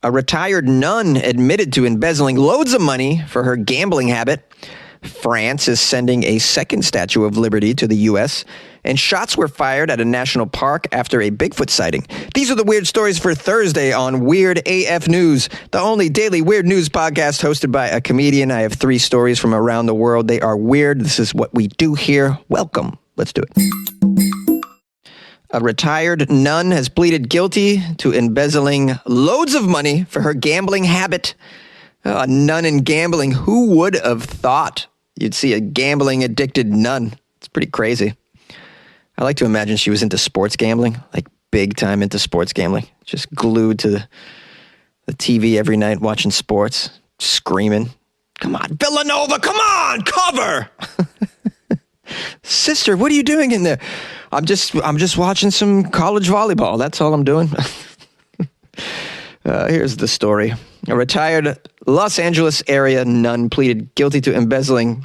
A retired nun admitted to embezzling loads of money for her gambling habit. France is sending a second Statue of Liberty to the U.S., and shots were fired at a national park after a Bigfoot sighting. These are the weird stories for Thursday on Weird AF News, the only daily weird news podcast hosted by a comedian. I have 3 stories from around the world. They are weird. This is what we do here. Welcome. Let's do it. A retired nun has pleaded guilty to embezzling loads of money for her gambling habit. A nun and gambling. Who would have thought you'd see a gambling-addicted nun? It's pretty crazy. I like to imagine she was into sports gambling, like big time into sports gambling. Just glued to the TV every night watching sports, screaming, "Come on, Villanova, come on, cover!" Sister, what are you doing in there? I'm just watching some college volleyball. That's all I'm doing. Here's the story. A retired Los Angeles area nun pleaded guilty to embezzling.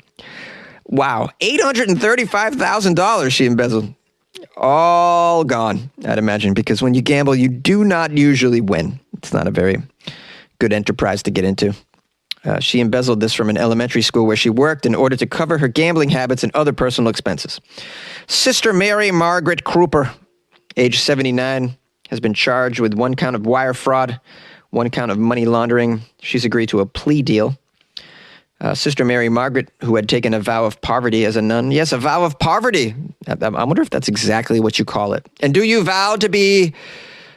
Wow, $835,000 she embezzled. All gone, I'd imagine, because when you gamble, you do not usually win. It's not a very good enterprise to get into. She embezzled this from an elementary school where she worked in order to cover her gambling habits and other personal expenses. Sister Mary Margaret Kruper, age 79, has been charged with 1 count of wire fraud, 1 count of money laundering. She's agreed to a plea deal. Sister Mary Margaret, who had taken a vow of poverty as a nun. Yes, a vow of poverty. I wonder if that's exactly what you call it. And do you vow to be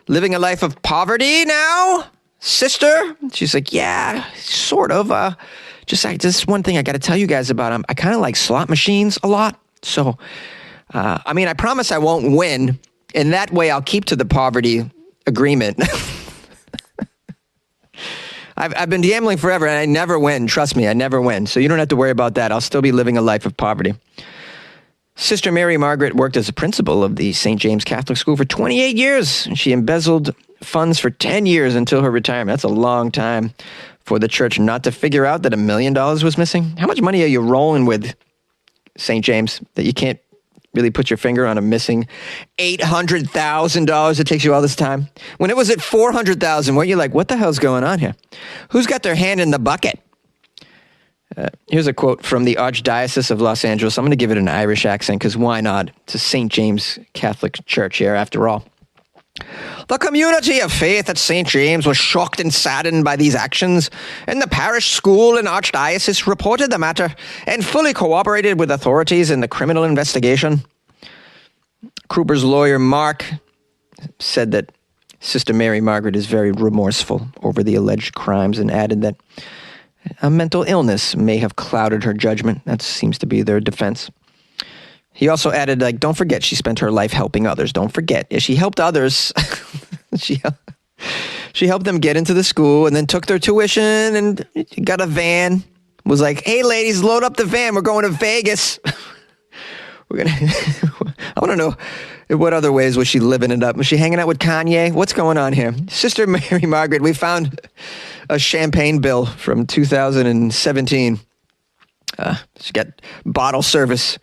living a life of poverty now, sister? She's like, yeah, sort of. Just one thing I got to tell you guys about. I kind of like slot machines a lot. So, I promise I won't win. And that way I'll keep to the poverty agreement. I've been gambling forever, and I never win. Trust me, I never win. So you don't have to worry about that. I'll still be living a life of poverty. Sister Mary Margaret worked as a principal of the St. James Catholic School for 28 years. She embezzled funds for 10 years until her retirement. That's a long time for the church not to figure out that $1 million was missing. How much money are you rolling with, St. James, that you can't really put your finger on a missing $800,000 it takes you all this time? When it was at $400,000, weren't you like, what the hell's going on here? Who's got their hand in the bucket? Here's a quote from the Archdiocese of Los Angeles. I'm going to give it an Irish accent because why not? It's a St. James Catholic Church here, after all. The community of faith at St. James was shocked and saddened by these actions, and the parish school and archdiocese reported the matter and fully cooperated with authorities in the criminal investigation. Kruper's lawyer, Mark, said that Sister Mary Margaret is very remorseful over the alleged crimes and added that a mental illness may have clouded her judgment. That seems to be their defense. He also added, don't forget, she spent her life helping others. Don't forget. She helped others. She helped them get into the school and then took their tuition and got a van. Was like, hey, ladies, load up the van. We're going to Vegas. I want to know, what other ways was she living it up? Was she hanging out with Kanye? What's going on here? Sister Mary Margaret, we found a champagne bill from 2017. She got bottle service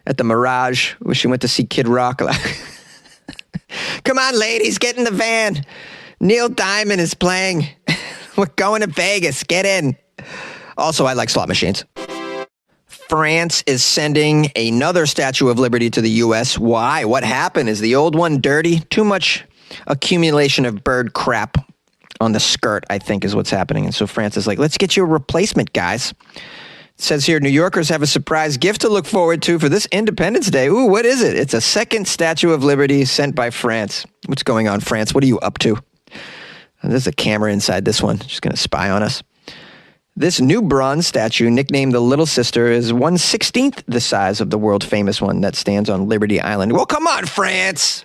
at the Mirage where she went to see Kid Rock. Come on, ladies, get in the van. Neil Diamond is playing. We're going to Vegas. Get in. Also, I like slot machines. France is sending another Statue of Liberty to the U.S. Why? What happened? Is the old one dirty? Too much accumulation of bird crap on the skirt, I think, is what's happening. And so France is like, let's get you a replacement, guys. It says here, New Yorkers have a surprise gift to look forward to for this Independence Day. Ooh, what is it? It's a second Statue of Liberty sent by France. What's going on, France? What are you up to? There's a camera inside this one. Just going to spy on us. This new bronze statue, nicknamed the Little Sister, is 1/16 the size of the world-famous one that stands on Liberty Island. Well, come on, France.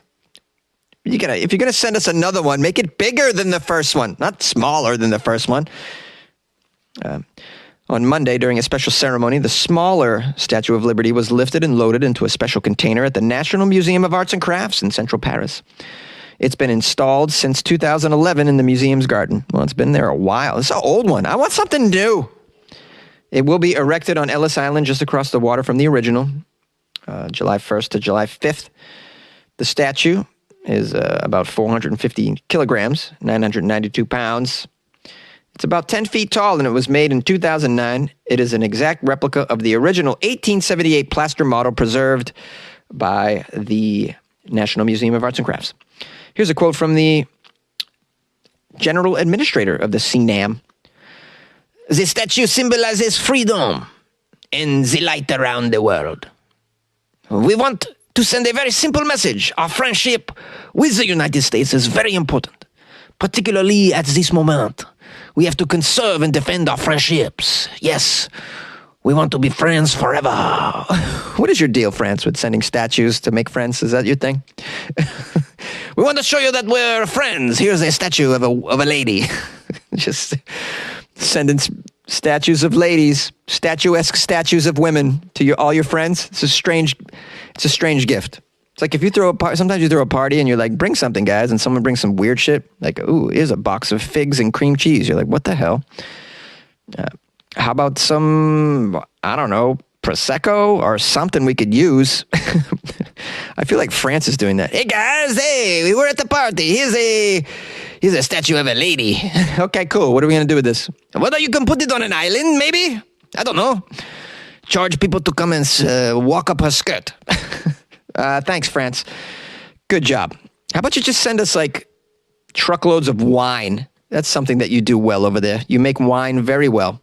If you're going to send us another one, make it bigger than the first one, not smaller than the first one. On Monday, during a special ceremony, the smaller Statue of Liberty was lifted and loaded into a special container at the National Museum of Arts and Crafts in central Paris. It's been installed since 2011 in the museum's garden. Well, it's been there a while. It's an old one. I want something new. It will be erected on Ellis Island just across the water from the original, July 1st to July 5th. The statue is about 450 kilograms, 992 pounds. It's about 10 feet tall, and it was made in 2009. It is an exact replica of the original 1878 plaster model preserved by the National Museum of Arts and Crafts. Here's a quote from the general administrator of the CNAM. The statue symbolizes freedom and the light around the world. We want to send a very simple message. Our friendship with the United States is very important, particularly at this moment. We have to conserve and defend our friendships. Yes, we want to be friends forever. What is your deal, France, with sending statues to make friends? Is that your thing? We want to show you that we're friends. Here's a statue of a lady. Just sending statues of ladies, statuesque statues of women to all your friends. It's a strange gift. It's like if you throw a party, sometimes you throw a party and you're like, bring something, guys, and someone brings some weird shit. Like, ooh, here's a box of figs and cream cheese. You're like, what the hell? How about some, I don't know, Prosecco or something we could use? I feel like France is doing that. Hey, guys, we were at the party. Here's a statue of a lady. Okay, cool. What are we going to do with this? Well, you can put it on an island, maybe? I don't know. Charge people to come and walk up her skirt. Thanks, France. Good job. How about you just send us, like, truckloads of wine? That's something that you do well over there. You make wine very well.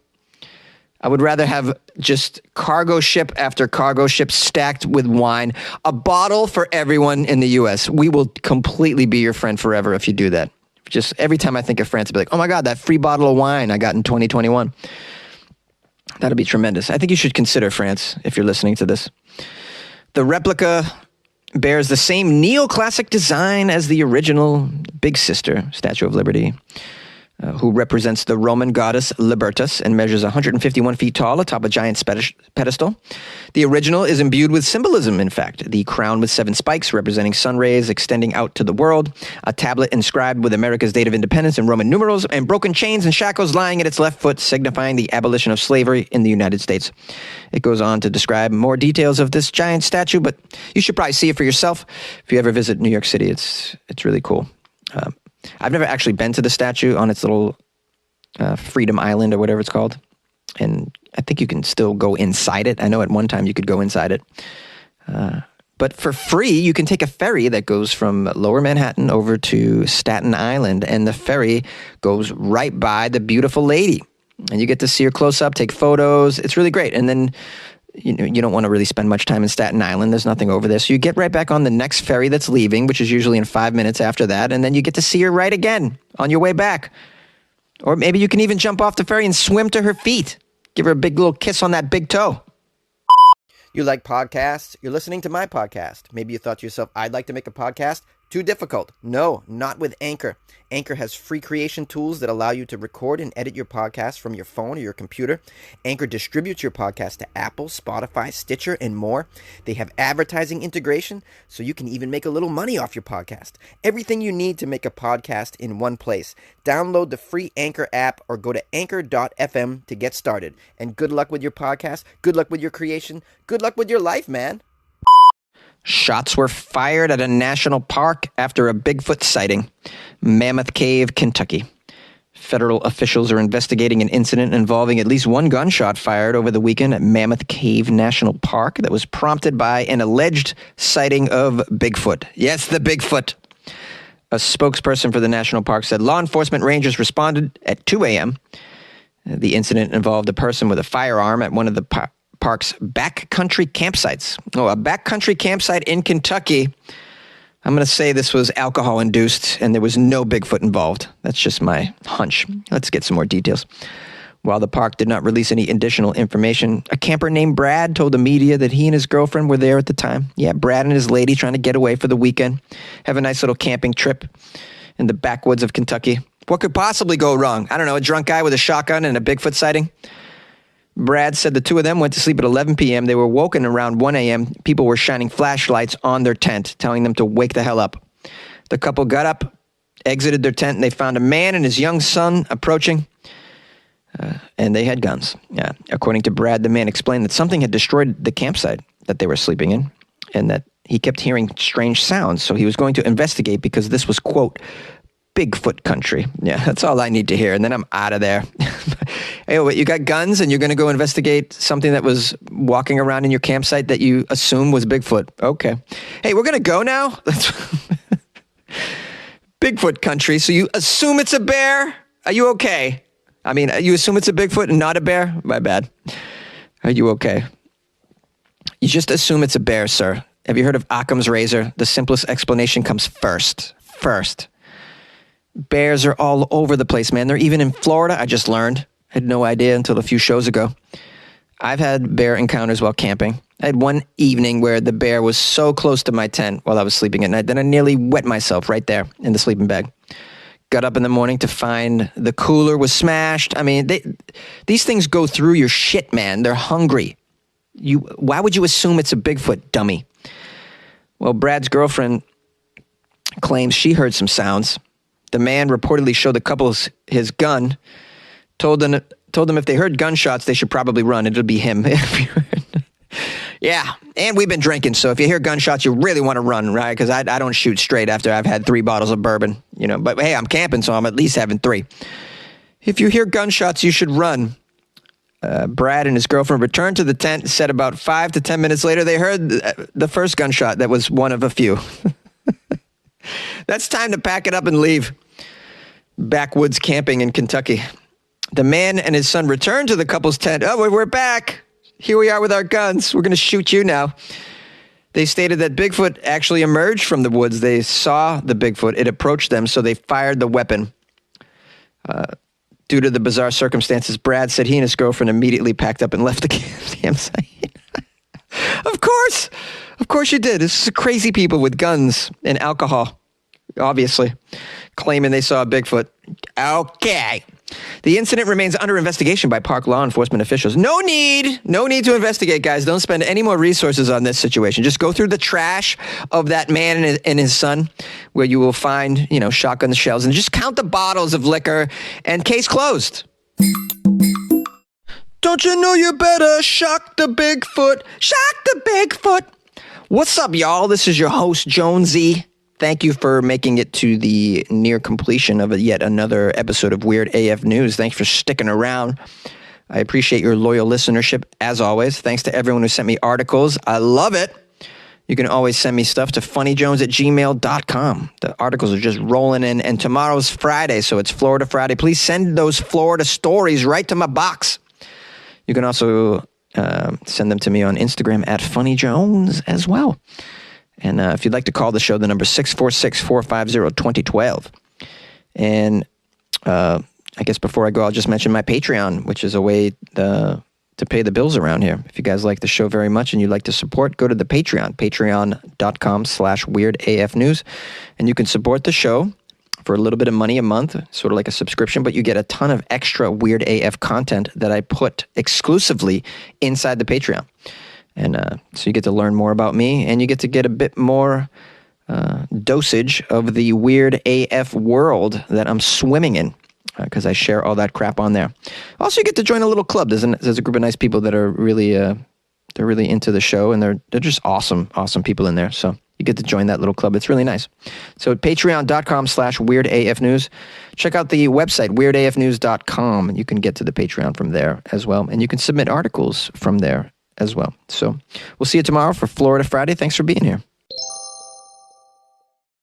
I would rather have just cargo ship after cargo ship stacked with wine. A bottle for everyone in the U.S. We will completely be your friend forever if you do that. Just every time I think of France, I'll be like, oh my God, that free bottle of wine I got in 2021. That'll be tremendous. I think you should consider France if you're listening to this. The replica bears the same neoclassic design as the original Big Sister, Statue of Liberty, who represents the Roman goddess Libertas and measures 151 feet tall atop a giant pedestal. The original is imbued with symbolism, in fact. The crown with 7 spikes representing sun rays extending out to the world, a tablet inscribed with America's date of independence in Roman numerals, and broken chains and shackles lying at its left foot, signifying the abolition of slavery in the United States. It goes on to describe more details of this giant statue, but you should probably see it for yourself. If you ever visit New York City, it's really cool. I've never actually been to the statue on its little Freedom Island or whatever it's called. And I think you can still go inside it. I know at one time you could go inside it. But for free, you can take a ferry that goes from Lower Manhattan over to Staten Island. And the ferry goes right by the beautiful lady. And you get to see her close up, take photos. It's really great. And then you don't want to really spend much time in Staten Island. There's nothing over there. So you get right back on the next ferry that's leaving, which is usually in 5 minutes after that. And then you get to see her right again on your way back. Or maybe you can even jump off the ferry and swim to her feet. Give her a big little kiss on that big toe. You like podcasts? You're listening to my podcast. Maybe you thought to yourself, I'd like to make a podcast. Too difficult. No, not with Anchor. Anchor has free creation tools that allow you to record and edit your podcast from your phone or your computer. Anchor distributes your podcast to Apple, Spotify, Stitcher, and more. They have advertising integration, so you can even make a little money off your podcast. Everything you need to make a podcast in one place. Download the free Anchor app or go to anchor.fm to get started. And good luck with your podcast. Good luck with your creation. Good luck with your life, man. Shots were fired at a national park after a Bigfoot sighting. Mammoth Cave, Kentucky. Federal officials are investigating an incident involving at least one gunshot fired over the weekend at Mammoth Cave National Park that was prompted by an alleged sighting of Bigfoot. Yes, the Bigfoot. A spokesperson for the national park said law enforcement rangers responded at 2 a.m. The incident involved a person with a firearm at one of the park's backcountry campsites. Oh, a backcountry campsite in Kentucky. I'm going to say this was alcohol-induced and there was no Bigfoot involved. That's just my hunch. Let's get some more details. While the park did not release any additional information, a camper named Brad told the media that he and his girlfriend were there at the time. Yeah, Brad and his lady trying to get away for the weekend, have a nice little camping trip in the backwoods of Kentucky. What could possibly go wrong? I don't know, a drunk guy with a shotgun and a Bigfoot sighting? Brad said the two of them went to sleep at 11 p.m. They were woken around 1 a.m. People were shining flashlights on their tent, telling them to wake the hell up. The couple got up, exited their tent, and they found a man and his young son approaching, and they had guns. According to Brad, the man explained that something had destroyed the campsite that they were sleeping in, and that he kept hearing strange sounds, so he was going to investigate because this was, quote, Bigfoot country. Yeah, that's all I need to hear. And then I'm out of there. Hey, wait, you got guns and you're going to go investigate something that was walking around in your campsite that you assume was Bigfoot. Okay. Hey, we're going to go now? Bigfoot country. So you assume it's a bear? Are you okay? I mean, you assume it's a Bigfoot and not a bear? My bad. Are you okay? You just assume it's a bear, sir. Have you heard of Occam's razor? The simplest explanation comes first. Bears are all over the place, man. They're even in Florida, I just learned. I had no idea until a few shows ago. I've had bear encounters while camping. I had one evening where the bear was so close to my tent while I was sleeping at night that I nearly wet myself right there in the sleeping bag. Got up in the morning to find the cooler was smashed. I mean, these things go through your shit, man. They're hungry. Why would you assume it's a Bigfoot, dummy? Well, Brad's girlfriend claims she heard some sounds. The man reportedly showed the couple his gun, told them if they heard gunshots, they should probably run. It'll be him. Yeah, and we've been drinking, so if you hear gunshots, you really want to run, right? Because I don't shoot straight after I've had 3 bottles of bourbon, you know. But hey, I'm camping, so I'm at least having 3. If you hear gunshots, you should run. Brad and his girlfriend returned to the tent, said about 5 to 10 minutes later, they heard the first gunshot that was one of a few. That's time to pack it up and leave. Backwoods camping in Kentucky. The man and his son returned to the couple's tent. Oh, we're back. Here we are with our guns. We're going to shoot you now. They stated that Bigfoot actually emerged from the woods. They saw the Bigfoot. It approached them, so they fired the weapon. Due to the bizarre circumstances, Brad said he and his girlfriend immediately packed up and left the campsite. Of course you did. This is crazy people with guns and alcohol, obviously, claiming they saw a Bigfoot. Okay. The incident remains under investigation by park law enforcement officials. No need to investigate, guys. Don't spend any more resources on this situation. Just go through the trash of that man and his son, where you will find, shotgun shells, and just count the bottles of liquor, and case closed. Don't you know you better shock the Bigfoot? Shock the Bigfoot! What's up, y'all? This is your host, JONESY. Thank you for making it to the near completion of yet another episode of Weird AF News. Thanks for sticking around. I appreciate your loyal listenership, as always. Thanks to everyone who sent me articles. I love it. You can always send me stuff to funnyjones@gmail.com. The articles are just rolling in, and tomorrow's Friday, so it's Florida Friday. Please send those Florida stories right to my box. You can also send them to me on Instagram @funnyjones as well. And if you'd like to call the show, the number is 646-450-2012. And I guess before I go, I'll just mention my Patreon, which is a way to pay the bills around here. If you guys like the show very much and you'd like to support, go to the Patreon, patreon.com/weirdafnews. And you can support the show for a little bit of money a month, sort of like a subscription, but you get a ton of extra Weird AF content that I put exclusively inside the Patreon. And so you get to learn more about me, and you get to get a bit more dosage of the Weird AF world that I'm swimming in, because I share all that crap on there. Also, you get to join a little club. There's a group of nice people that are really into the show, and they're just awesome people in there. So you get to join that little club. It's really nice. So patreon.com/weirdafnews. Check out the website, weirdafnews.com, and you can get to the Patreon from there as well. And you can submit articles from there as well. So we'll see you tomorrow for Florida Friday. Thanks for being here.